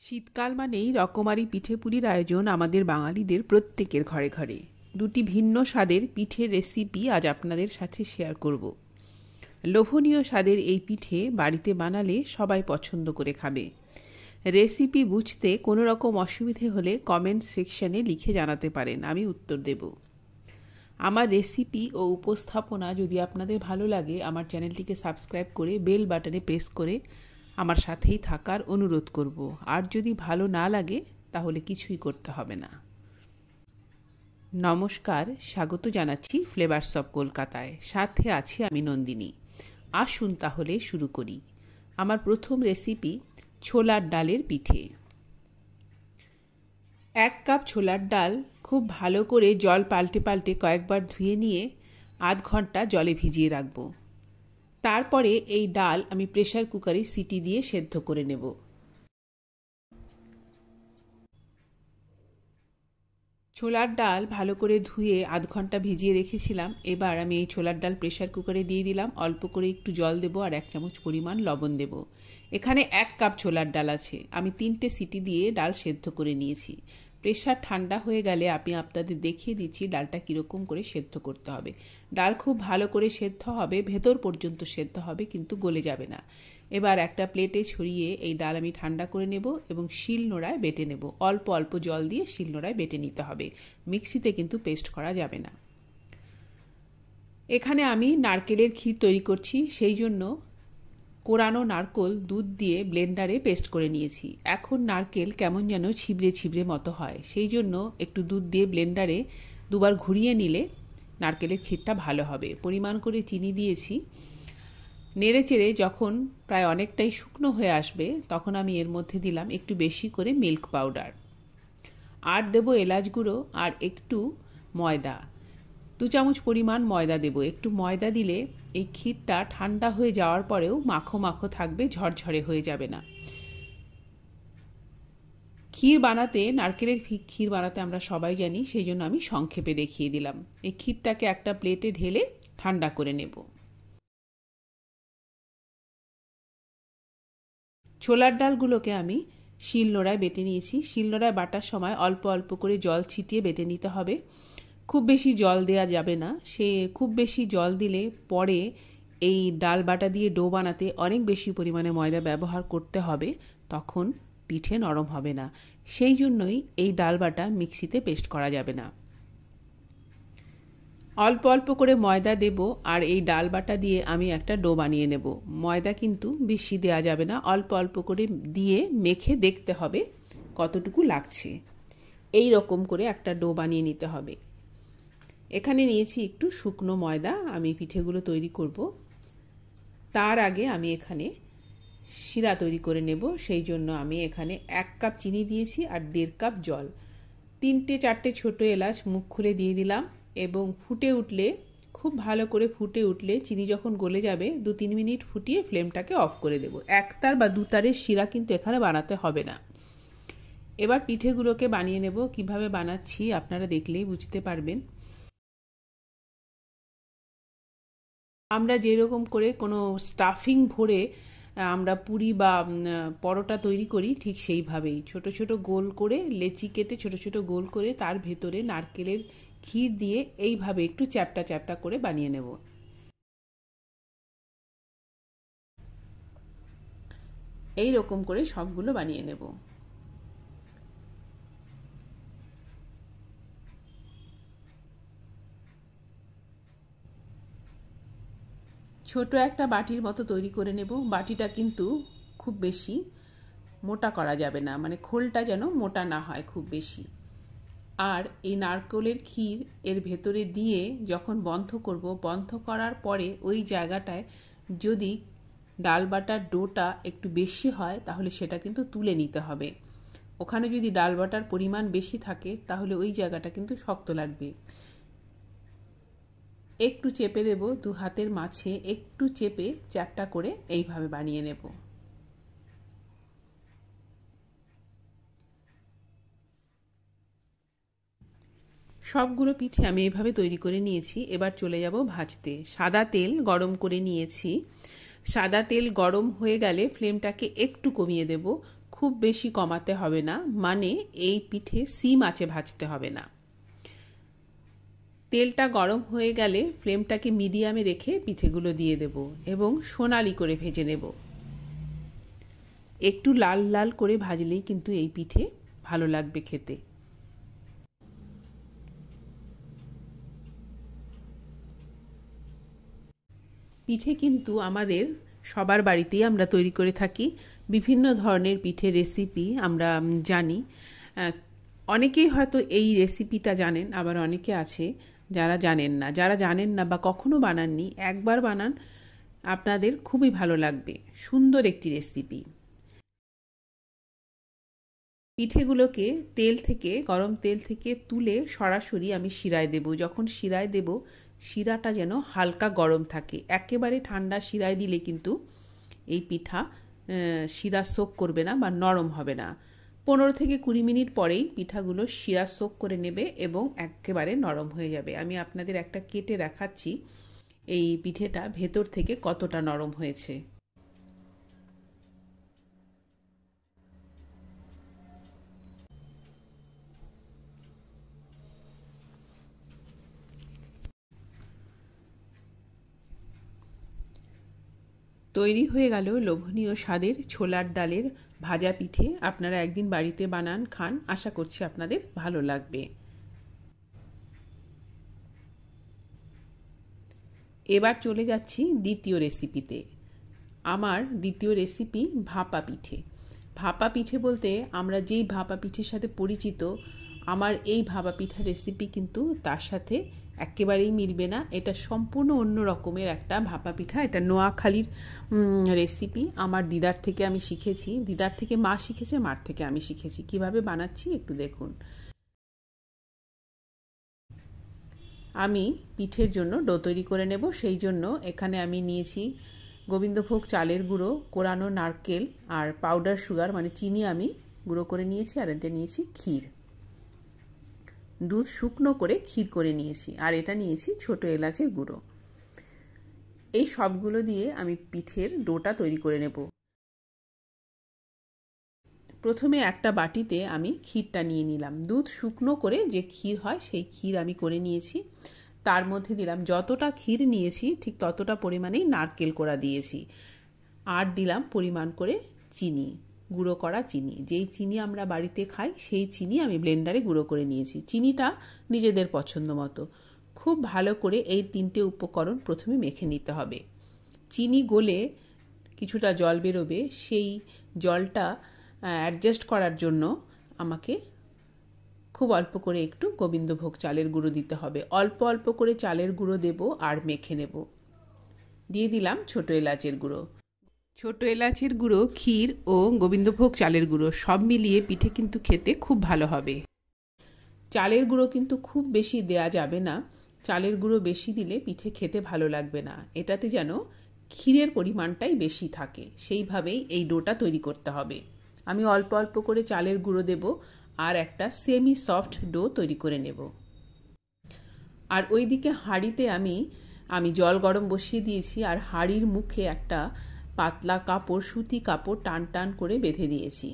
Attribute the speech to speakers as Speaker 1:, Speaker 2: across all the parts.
Speaker 1: শীতকাল মানেই রকমারি পিঠেপুলির আয়োজন আমাদের বাঙালিদের প্রত্যেকের ঘরে ঘরে। দুটি ভিন্ন স্বাদের পিঠের রেসিপি আজ আপনাদের সাথে শেয়ার করব। লোভনীয় স্বাদের এই পিঠে বাড়িতে বানালে সবাই পছন্দ করে খাবে। রেসিপি বুঝতে কোনো রকম অসুবিধে হলে কমেন্ট সেকশনে লিখে জানাতে পারেন, আমি উত্তর দেব। আমার রেসিপি ও উপস্থাপনা যদি আপনাদের ভালো লাগে, আমার চ্যানেলটিকে সাবস্ক্রাইব করে বেল বাটনে প্রেস করে আমার সাথেই থাকার অনুরোধ করব। আর যদি ভালো না লাগে তাহলে কিছুই করতে হবে না। নমস্কার, স্বাগত জানাচ্ছি ফ্লেভারস অফ কলকাতায়। সাথে আছি আমি নন্দিনী। আসুন তাহলে শুরু করি। আমার প্রথম রেসিপি ছোলার ডালের পিঠে। 1 কাপ ছোলার ডাল খুব ভালো করে জল পাল্টে পাল্টে কয়েকবার ধুয়ে নিয়ে আধ ঘন্টা জলে ভিজিয়ে রাখব। তারপরে এই ডাল আমি প্রেসার কুকারে সিটি দিয়ে সেদ্ধ করে নেব। ছোলার ডাল ভালো করে ধুয়ে আধ ঘন্টা ভিজিয়ে রেখেছিলাম। এবার আমি এই ছোলার ডাল প্রেসার কুকারে দিয়ে দিলাম। অল্প করে একটু জল দেব আর 1 চামচ পরিমাণ লবণ দেব। এখানে 1 কাপ ছোলার ডাল আছে। আমি 3টে সিটি দিয়ে ডাল সেদ্ধ করে নিয়েছি। প্রেসার ঠান্ডা হয়ে গেলে আমি আপনাদের দেখিয়ে দিচ্ছি ডালটা কীরকম করে সেদ্ধ করতে হবে। ডাল খুব ভালো করে সেদ্ধ হবে, ভেতর পর্যন্ত সেদ্ধ হবে, কিন্তু গলে যাবে না। এবার একটা প্লেটে ছড়িয়ে এই ডাল আমি ঠান্ডা করে নেব এবং শিলনোড়ায় বেটে নেব। অল্প অল্প জল দিয়ে শিলনোড়ায় বেটে নিতে হবে, মিক্সিতে কিন্তু পেস্ট করা যাবে না। এখানে আমি নারকেলের ক্ষীর তৈরি করছি, সেই জন্য কোরানো নারকেল দুধ দিয়ে ব্লেন্ডারে পেস্ট করে নিয়েছি। এখন নারকেল কেমন যেন ছিবড়ে ছিবড়ে মতো হয়, সেই জন্য একটু দুধ দিয়ে ব্লেন্ডারে দুবার ঘুরিয়ে নিলে নারকেলের ক্ষীরটা ভালো হবে। পরিমাণ করে চিনি দিয়েছি। নেড়ে চেড়ে যখন প্রায় অনেকটাই শুকনো হয়ে আসবে, তখন আমি এর মধ্যে দিলাম একটু বেশি করে মিল্ক পাউডার, আর দেবো এলাচ গুঁড়ো আর একটু ময়দা। 2 চামচ পরিমাণ ময়দা দেব। একটু ময়দা দিলে এই ক্ষীরটা ঠান্ডা হয়ে যাওয়ার পরেও মাখো মাখো থাকবে, ঝরঝরে হয়ে যাবে না। ক্ষীর বানাতে, নারকেলের ক্ষীর বানাতে আমরা সবাই জানি, সেই জন্য আমি সংক্ষেপে দেখিয়ে দিলাম। এই ক্ষীরটাকে একটা প্লেটে ঢেলে ঠান্ডা করে নেব। ছোলার ডালগুলোকে আমি শিলনোড়ায় বেটে নিয়েছি। শিলনোড়ায় বাটার সময় অল্প অল্প করে জল ছিটিয়ে বেটে নিতে হবে। খুব বেশি জল দেওয়া যাবে না। খুব বেশি জল দিলে পরে এই ডাল বাটা দিয়ে ডো বানাতে অনেক বেশি পরিমাণে ময়দা ব্যবহার করতে হবে, তখন পিঠে নরম হবে না। সেই জন্যই এই ডাল বাটা মিক্সিতে পেস্ট করা যাবে না। অল্প অল্প করে ময়দা দেব আর এই ডাল বাটা দিয়ে আমি একটা ডো বানিয়ে নেব। ময়দা কিন্তু বেশি দেওয়া যাবে না, অল্প অল্প করে দিয়ে মেখে দেখতে হবে কতটুকু লাগছে। এই রকম করে একটা ডো বানিয়ে নিতে হবে। এখানে নিয়েছি একটু শুকনো ময়দা, আমি পিঠেগুলো তৈরি করব। তার আগে আমি এখানে শিরা তৈরি করে নেব, সেই জন্য আমি এখানে 1 কাপ চিনি দিয়েছি আর 1.5 কাপ জল। 3-4টে ছোটো এলাচ মুখ খুলে দিয়ে দিলাম এবং ফুটে উঠলে, খুব ভালো করে ফুটে উঠলে, চিনি যখন গলে যাবে 2-3 মিনিট ফুটিয়ে ফ্লেমটাকে অফ করে দেব। 1 তার বা 2 তারের শিরা কিন্তু এখানে বানাতে হবে না। এবার পিঠেগুলোকে বানিয়ে নেব। কিভাবে বানাচ্ছি আপনারা দেখলেই বুঝতে পারবেন। আমরা যেরকম করে কোনো স্টাফিং ভরে আমরা পুরি বা পরোটা তৈরি করি, ঠিক সেইভাবেই ছোট ছোট গোল করে লেচি কেটে ছোট ছোট গোল করে তার ভেতরে নারকেলের ক্ষীর দিয়ে এইভাবে একটু চ্যাপটা চ্যাপটা করে বানিয়ে নেব। এই রকম করে সবগুলো বানিয়ে নেব। ছোট একটা বাটির মতো তৈরি করে নেব। বাটিটা কিন্তু খুব বেশি মোটা করা যাবে না, মানে খোলটা যেন মোটা না হয় খুব বেশি। আর এই নারকেলের ক্ষীর এর ভেতরে দিয়ে যখন বন্ধ করব, বন্ধ করার পরে ওই জায়গাটায় যদি ডাল বাটার ডোটা একটু বেশি হয় তাহলে সেটা কিন্তু তুলে নিতে হবে। ওখানে যদি ডাল বাটার পরিমাণ বেশি থাকে তাহলে ওই জায়গাটা কিন্তু শক্ত লাগবে। একটু চেপে দেব, 2 হাতের মাঝে একটু চেপে চ্যাপটা করে এইভাবে বানিয়ে নেব। সবগুলো পিঠে আমি এইভাবে তৈরি করে নিয়েছি। এবার চলে যাব ভাজতে। সাদা তেল গরম করে নিয়েছি। সাদা তেল গরম হয়ে গেলে ফ্লেমটাকে একটু কমিয়ে দেব। খুব বেশি কমাতে হবে না, মানে এই পিঠে সিম আঁচে ভাজতে হবে না। তেলটা গরম হয়ে গেলে ফ্লেমটাকে মিডিয়ামে রেখে পিঠেগুলো দিয়ে দেব এবং সোনালি করে ভেজে নেব। একটু লাল লাল করে ভাজলেই কিন্তু এই পিঠে ভালো লাগবে খেতে। পিঠে কিন্তু আমাদের সবার বাড়িতেই আমরা তৈরি করে থাকি। বিভিন্ন ধরনের পিঠে রেসিপি আমরা জানি। অনেকেই হয়তো এই রেসিপিটা জানেন, আবার অনেকে আছে যারা জানেন না। যারা জানেন না বা কখনো বানাননি, একবার বানান, আপনাদের খুবই ভালো লাগবে। সুন্দর একটি রেসিপি। পিঠেগুলোকে গরম তেল থেকে তুলে সরাসরি আমি শিরায় দেব। যখন শিরায় দেব, শিরাটা যেন হালকা গরম থাকে। একেবারে ঠান্ডা শিরায় দিলে কিন্তু এই পিঠা শিরা সোক করবে না বা নরম হবে না। 15 থেকে 20 মিনিট পরেই পিঠাগুলো শিরা সোক করে নেবে এবং একেবারে নরম হয়ে যাবে। আমি আপনাদের একটা কেটে দেখাচ্ছি এই পিঠেটা ভেতর থেকে কতটা নরম হয়েছে। তৈরি হয়ে গেল লোভনীয় স্বাদের ছোলার ডালের ভাজা পিঠে। আপনারা একদিন বাড়িতে বানান, খান, আশা করছি আপনাদের ভালো লাগবে। এবার চলে যাচ্ছি দ্বিতীয় রেসিপিতে। আমার দ্বিতীয় রেসিপি ভাপা পিঠে। ভাপা পিঠে বলতে আমরা যেই ভাপা পিঠের সাথে পরিচিত, আমার এই ভাপা পিঠার রেসিপি কিন্তু তার সাথে একেবারেই মিলবে না। এটা সম্পূর্ণ অন্য রকমের একটা ভাপা পিঠা। এটা নোয়াখালীর রেসিপি। আমার দিদার থেকে আমি শিখেছি। দিদার থেকে মা শিখেছে, মার থেকে আমি শিখেছি। কিভাবে বানাচ্ছি একটু দেখুন। আমি পিঠের জন্য ডো তৈরি করে নেব। সেই জন্য এখানে আমি নিয়েছি গোবিন্দভোগ চালের গুঁড়ো, কোরানো নারকেল আর পাউডার সুগার মানে চিনি আমি গুঁড়ো করে নিয়েছি। আর এটা নিয়েছি ক্ষীর, দুধ শুকনো করে ক্ষীর করে নিয়েছি। আর এটা নিয়েছি ছোট এলাচের গুঁড়ো। এই সবগুলো দিয়ে আমি পিঠের ডোটা তৈরি করে নেব। প্রথমে একটা বাটিতে আমি ক্ষীরটা নিয়ে নিলাম। দুধ শুকনো করে যে ক্ষীর হয় সেই ক্ষীর আমি করে নিয়েছি। তার মধ্যে দিলাম, যতটা ক্ষীর নিয়েছি ঠিক ততটা পরিমাণেই নারকেল কোড়া দিয়েছি। আর দিলাম পরিমাণ করে চিনি, গুঁড়ো করা চিনি। যেই চিনি আমরা বাড়িতে খাই সেই চিনি আমি ব্লেন্ডারে গুঁড়ো করে নিয়েছি। চিনিটা নিজেদের পছন্দ মতো। খুব ভালো করে এই 3টে উপকরণ প্রথমে মেখে নিতে হবে। চিনি গলে কিছুটা জল বেরোবে, সেই জলটা অ্যাডজাস্ট করার জন্য আমাকে খুব অল্প করে একটু গোবিন্দভোগ চালের গুঁড়ো দিতে হবে। অল্প অল্প করে চালের গুঁড়ো দেব আর মেখে নেব। দিয়ে দিলাম ছোট এলাচের গুঁড়ো। ছোট এলাচের গুঁড়ো, ক্ষীর ও গোবিন্দভোগ চালের গুঁড়ো সব মিলিয়ে পিঠে কিন্তু খেতে খুব ভালো হবে। চালের গুঁড়ো কিন্তু খুব বেশি দেয়া যাবে না। চালের গুঁড়ো বেশি দিলে পিঠে খেতে ভালো লাগবে না। এটাতে যেন ক্ষীরের পরিমাণটাই বেশি থাকে, সেইভাবেই এই ডোটা তৈরি করতে হবে। আমি অল্প অল্প করে চালের গুঁড়ো দেব আর একটা সেমি সফট ডো তৈরি করে নেব। আর ওইদিকে হাঁড়িতে আমি জল গরম বসিয়ে দিয়েছি। আর হাঁড়ির মুখে একটা পাতলা কাপড়, সুতি কাপড় টান টান করে বেঁধে দিয়েছি।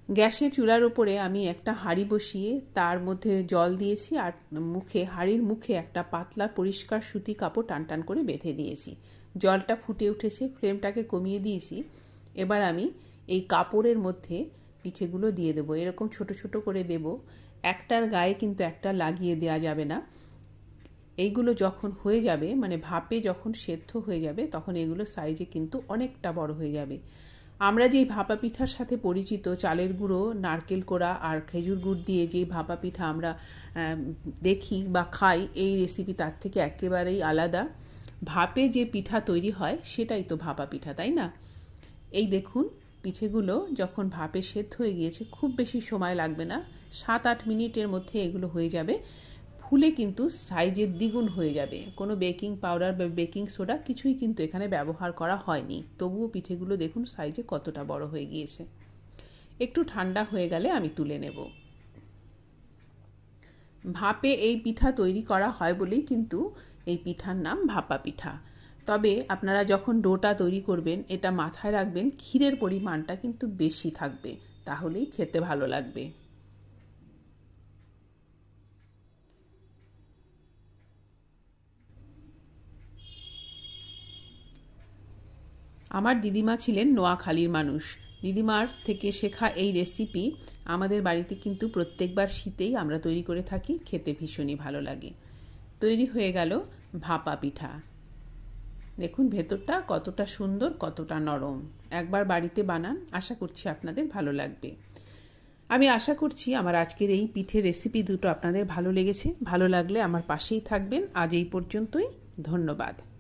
Speaker 1: গ্যাসের চুলার উপরে আমি একটা হাঁড়ি বসিয়ে তার মধ্যে জল দিয়েছি আর হাঁড়ির মুখে একটা পাতলা পরিষ্কার সুতি কাপড় টান টান করে বেঁধে দিয়েছি। জলটা ফুটে উঠেছে, ফ্লেমটাকে কমিয়ে দিয়েছি। এবার আমি এই কাপড়ের মধ্যে পিঠেগুলো দিয়ে দেবো। এরকম ছোট ছোট করে দেব। একটার গায়ে কিন্তু একটা লাগিয়ে দেওয়া যাবে না। এইগুলো যখন হয়ে যাবে, মানে ভাপে যখন সেদ্ধ হয়ে যাবে, তখন এগুলো সাইজে কিন্তু অনেকটা বড় হয়ে যাবে। আমরা যেই ভাপা পিঠার সাথে পরিচিত, চালের গুঁড়ো, নারকেল কোড়া আর খেজুর গুড় দিয়ে যেই ভাপা পিঠা আমরা দেখি বা খাই, এই রেসিপি তার থেকে একেবারেই আলাদা। ভাপে যে পিঠা তৈরি হয় সেটাই তো ভাপা পিঠা, তাই না? এই দেখুন, পিঠেগুলো যখন ভাপে সেদ্ধ হয়ে গিয়েছে, খুব বেশি সময় লাগবে না, 7-8 মিনিটের মধ্যে এগুলো হয়ে যাবে। ফুলে কিন্তু সাইজের দ্বিগুণ হয়ে যাবে। কোনো বেকিং পাউডার বা বেকিং সোডা কিছুই কিন্তু এখানে ব্যবহার করা হয়নি। তবুও পিঠেগুলো দেখুন সাইজে কতটা বড় হয়ে গিয়েছে। একটু ঠান্ডা হয়ে গেলে আমি তুলে নেব। ভাপে এই পিঠা তৈরি করা হয় বলেই কিন্তু এই পিঠার নাম ভাপা পিঠা। তবে আপনারা যখন ডোটা তৈরি করবেন এটা মাথায় রাখবেন ক্ষীরের পরিমাণটা কিন্তু বেশি থাকবে, তাহলেই খেতে ভালো লাগবে। আমার দিদিমা ছিলেন নোয়াখালীর মানুষ। দিদিমার থেকে শেখা এই রেসিপি আমাদের বাড়িতে কিন্তু প্রত্যেকবার শীতেই আমরা তৈরি করে থাকি, খেতে ভীষণই ভালো লাগে। তৈরি হয়ে গেল ভাপা পিঠা। দেখুন ভেতরটা কতটা সুন্দর, কতটা নরম। একবার বাড়িতে বানান, আশা করছি আপনাদের ভালো লাগবে। আমি আশা করছি আমার আজকের এই পিঠের রেসিপি দুটো আপনাদের ভালো লেগেছে। ভালো লাগলে আমার পাশেই থাকবেন। আজ এই পর্যন্তই, ধন্যবাদ।